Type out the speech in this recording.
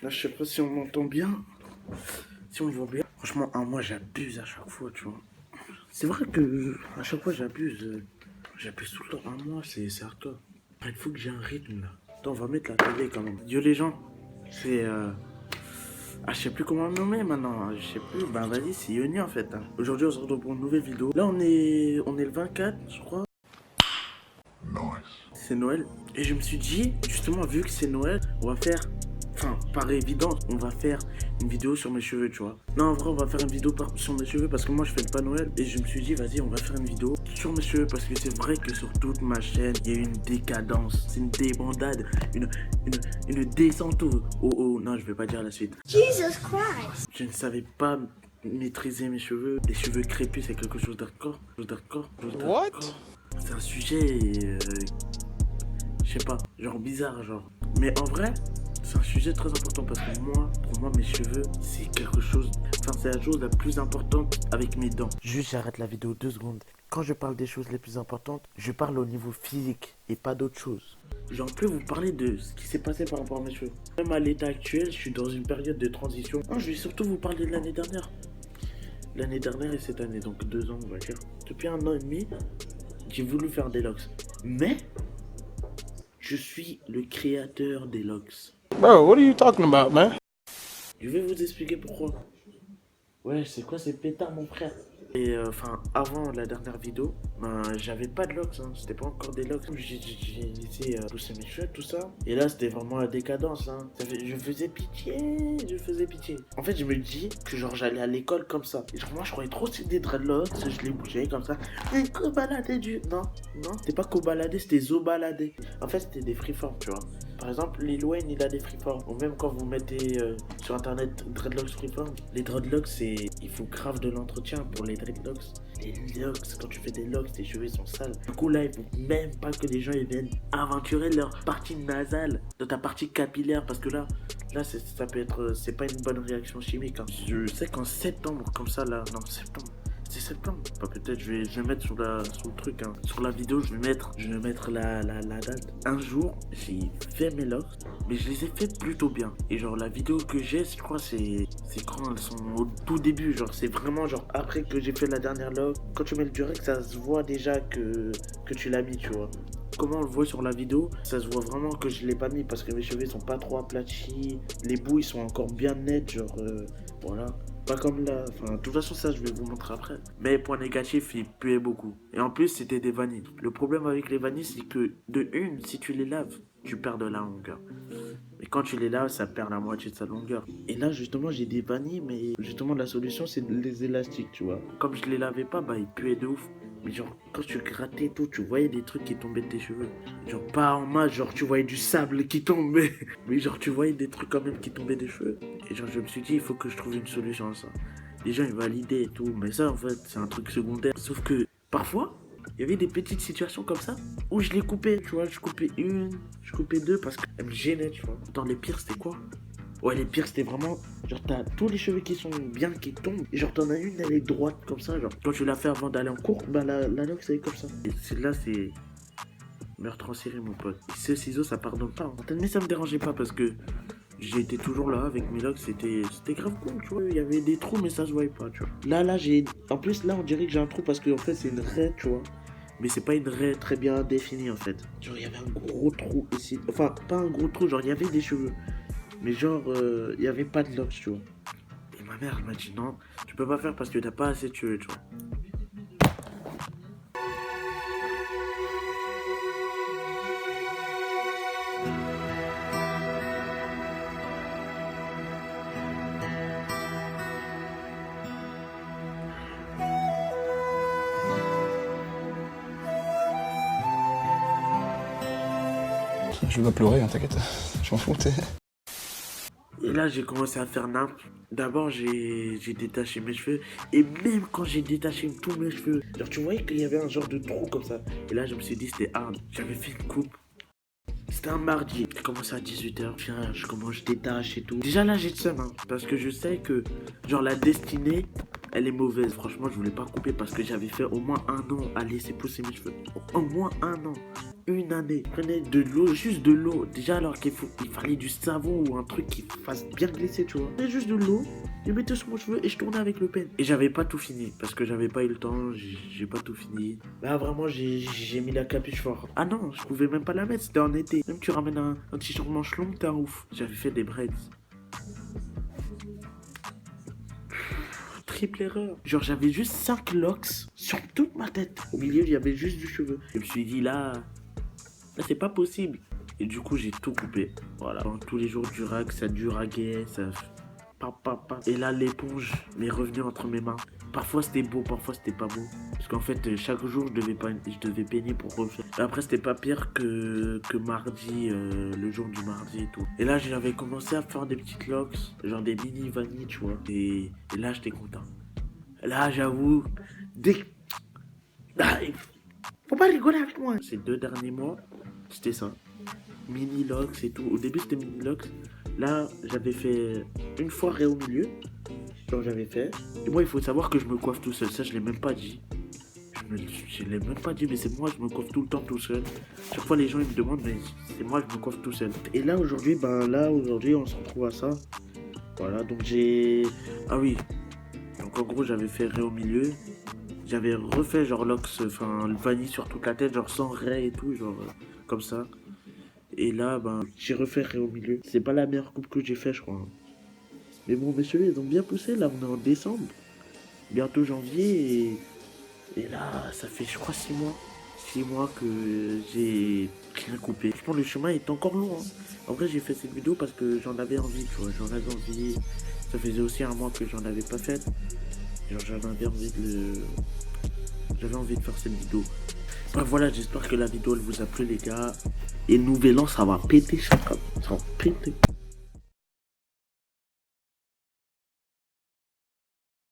Là, je sais pas si on m'entend bien, si on me voit bien. Franchement, moi, j'abuse à chaque fois, tu vois. C'est vrai que à chaque fois, j'abuse. J'abuse tout le temps. Moi, c'est hardcore. Il faut que j'ai un rythme, là. Attends, on va mettre la télé quand même. Yo, les gens, c'est... Ah, je sais plus comment le nommer maintenant. Je sais plus. Bah, vas-y, c'est Yoni, en fait. Aujourd'hui, on se retrouve pour une nouvelle vidéo. Là, on est le 24, je crois. C'est Noël. Et je me suis dit, justement, vu que c'est Noël, on va faire, enfin, par évidence, on va faire une vidéo sur mes cheveux, tu vois. Non, en vrai, on va faire une vidéo sur mes cheveux parce que moi, je fais pas Noël. Et je me suis dit, vas-y, on va faire une vidéo sur mes cheveux parce que c'est vrai que sur toute ma chaîne, il y a une décadence. C'est une débandade, une descente non, je vais pas dire la suite. Jesus Christ. Je ne savais pas maîtriser mes cheveux. Les cheveux crépus, c'est quelque chose d'hardcore. What? C'est un sujet, je sais pas, genre bizarre, genre. Mais en vrai, c'est un sujet très important parce que pour moi, mes cheveux, c'est quelque chose. Enfin, c'est la chose la plus importante avec mes dents. Juste, j'arrête la vidéo 2 secondes. Quand je parle des choses les plus importantes, je parle au niveau physique et pas d'autre chose. J'en peux vous parler de ce qui s'est passé par rapport à mes cheveux. Même à l'état actuel, je suis dans une période de transition. Non, je vais surtout vous parler de l'année dernière. L'année dernière et cette année, donc 2 ans, on va dire. Depuis 1 an et demi, j'ai voulu faire des locks. Mais je suis le créateur des locks. Bro, what are you talking about, man? Je vais vous expliquer pourquoi. Ouais, c'est quoi ces pétards, mon frère? Et enfin, avant la dernière vidéo, ben, j'avais pas de locks, hein. C'était pas encore des locks. J'ai initié à pousser mes cheveux, tout ça. Et là, c'était vraiment la décadence, hein. Je faisais pitié. En fait, je me dis que genre j'allais à l'école comme ça. Et genre, moi, je croyais trop que c'était des dreadlocks. Je les bougeais comme ça. Et co-baladé Non, c'était pas co-baladé, c'était zo-baladé. En fait, c'était des freeforms, tu vois. Par exemple, Lil Wayne, il a des freeforms. Ou même quand vous mettez sur internet dreadlocks freeform, les dreadlocks, il faut grave de l'entretien pour les dreadlocks. Les locks, quand tu fais des locks, tes cheveux sont sales. Du coup, là, il faut même pas que les gens ils viennent aventurer leur partie nasale de ta partie capillaire. Parce que là ça peut être. C'est pas une bonne réaction chimique, hein. Je sais qu'en septembre, comme ça, là. Non, septembre. C'est septembre. Enfin, peut-être je vais mettre sur le truc, hein. Sur la vidéo, je vais mettre la date. Un jour, j'ai fait mes locks, mais je les ai fait plutôt bien. Et genre, la vidéo que j'ai, je crois, c'est quand elles sont au tout début. Genre, c'est vraiment genre après que j'ai fait la dernière lock. Quand tu mets le direct, ça se voit déjà que tu l'as mis, tu vois. Comment on le voit sur la vidéo, ça se voit vraiment que je l'ai pas mis parce que mes cheveux sont pas trop aplatis. Les bouts, ils sont encore bien nets, genre, voilà. Pas comme là, enfin, de toute façon, ça, je vais vous montrer après. Mais point négatif, il puait beaucoup. Et en plus, c'était des vanilles. Le problème avec les vanilles, c'est que, de une, si tu les laves, tu perds de la longueur. Et quand tu les laves, ça perd la moitié de sa longueur. Et là, justement, j'ai des vanilles, mais justement, la solution, c'est les élastiques, tu vois. Comme je les lavais pas, bah, ils puaient de ouf. Mais genre, quand tu grattais tout, tu voyais des trucs qui tombaient de tes cheveux. Genre, pas en masse, genre, tu voyais du sable qui tombait. Mais genre, tu voyais des trucs quand même qui tombaient des cheveux. Et genre, je me suis dit, il faut que je trouve une solution à ça. Les gens, ils validaient et tout. Mais ça, en fait, c'est un truc secondaire. Sauf que, parfois, il y avait des petites situations comme ça où je les coupais, tu vois. Je coupais une, je coupais deux parce qu'elles me gênaient, tu vois. Attends, les pires, c'était quoi? Ouais, les pires, c'était vraiment. Genre, t'as tous les cheveux qui sont bien, qui tombent. Et genre, t'en as une, elle est droite comme ça. Genre, quand tu l'as fait avant d'aller en cours, bah la loque, ça est comme ça. Et celle-là, c'est. Meurtre en série, mon pote. Et ce ciseau, ça pardonne pas, hein. Mais ça me dérangeait pas parce que j'étais toujours là avec mes locks. C'était grave cool, tu vois. Il y avait des trous, mais ça se voyait pas, tu vois. Là, j'ai. En plus, là, on dirait que j'ai un trou parce que, en fait, c'est une raie, tu vois. Mais c'est pas une raie très bien définie, en fait. Genre, il y avait un gros trou ici. Enfin, pas un gros trou, genre, il y avait des cheveux. Mais genre, il n'y avait pas de locks, tu vois. Et ma mère, elle m'a dit non, tu peux pas faire parce que t'as pas assez de cheveux, tu vois. Je vais pas pleurer, hein, t'inquiète. Je m'en fous, t'sais. Et là, j'ai commencé à faire n'importe. D'abord, j'ai détaché mes cheveux. Et même quand j'ai détaché tous mes cheveux, genre, tu voyais qu'il y avait un genre de trou comme ça. Et là, je me suis dit, c'était hard. J'avais fait une coupe. C'était un mardi. J'ai commencé à 18h. Tiens, je détache et tout. Déjà là, j'ai le seum, hein, parce que je sais que, genre, la destinée, elle est mauvaise. Franchement, je voulais pas couper parce que j'avais fait au moins 1 an à laisser pousser mes cheveux. Au moins 1 an. une année. Je prenais de l'eau, juste de l'eau. Déjà alors il fallait du savon ou un truc qui fasse bien glisser, tu vois. Mais juste de l'eau, je mettais sur mon cheveu et je tournais avec le pen. Et j'avais pas tout fini parce que j'avais pas eu le temps, j'ai pas tout fini. Là vraiment j'ai mis la capuche fort. Ah non, je pouvais même pas la mettre, c'était en été. Même tu ramènes un t-shirt manche longue, t'es un ouf. J'avais fait des braids. Triple erreur. Genre j'avais juste 5 locks sur toute ma tête. Au milieu il y avait juste du cheveu. Je me suis dit là c'est pas possible. Et du coup j'ai tout coupé. Voilà. Tous les jours du rag, ça duraguait, ça... Et là l'éponge m'est revenue entre mes mains. Parfois c'était beau, parfois c'était pas beau. Parce qu'en fait chaque jour je devais peigner pour refaire. Et après c'était pas pire que mardi, le jour du mardi et tout. Et là j'avais commencé à faire des petites locks, genre des mini vanilles tu vois. Et là j'étais content. Là j'avoue, faut pas rigoler avec moi. Ces 2 derniers mois, c'était ça. Mini locks et tout. Au début c'était mini locks. Là, j'avais fait une fois raie au milieu. Genre j'avais fait. Et moi, il faut savoir que je me coiffe tout seul. Ça, je l'ai même pas dit. Je l'ai même pas dit, mais c'est moi, je me coiffe tout le temps tout seul. Chaque fois, les gens, ils me demandent, mais c'est moi, je me coiffe tout seul. Et là, aujourd'hui, on se retrouve à ça. Voilà, donc j'ai... Ah oui. Donc en gros, j'avais fait raie au milieu. J'avais refait genre locks, enfin, le vanille sur toute la tête, genre sans raie et tout, genre comme ça. Et là, j'ai refait raie au milieu. C'est pas la meilleure coupe que j'ai fait, je crois. Mais bon, messieurs, ils ont bien poussé. Là, on est en décembre. Bientôt janvier. Et là, ça fait, je crois, 6 mois. 6 mois que j'ai rien coupé. Je pense que le chemin est encore long. Hein. En vrai, j'ai fait cette vidéo parce que j'en avais envie, tu vois. J'en avais envie. Ça faisait aussi un mois que j'en avais pas fait. Genre, j'avais envie de faire cette vidéo. Voilà, j'espère que la vidéo elle vous a plu les gars. Et nouvel an ça va péter ça va péter.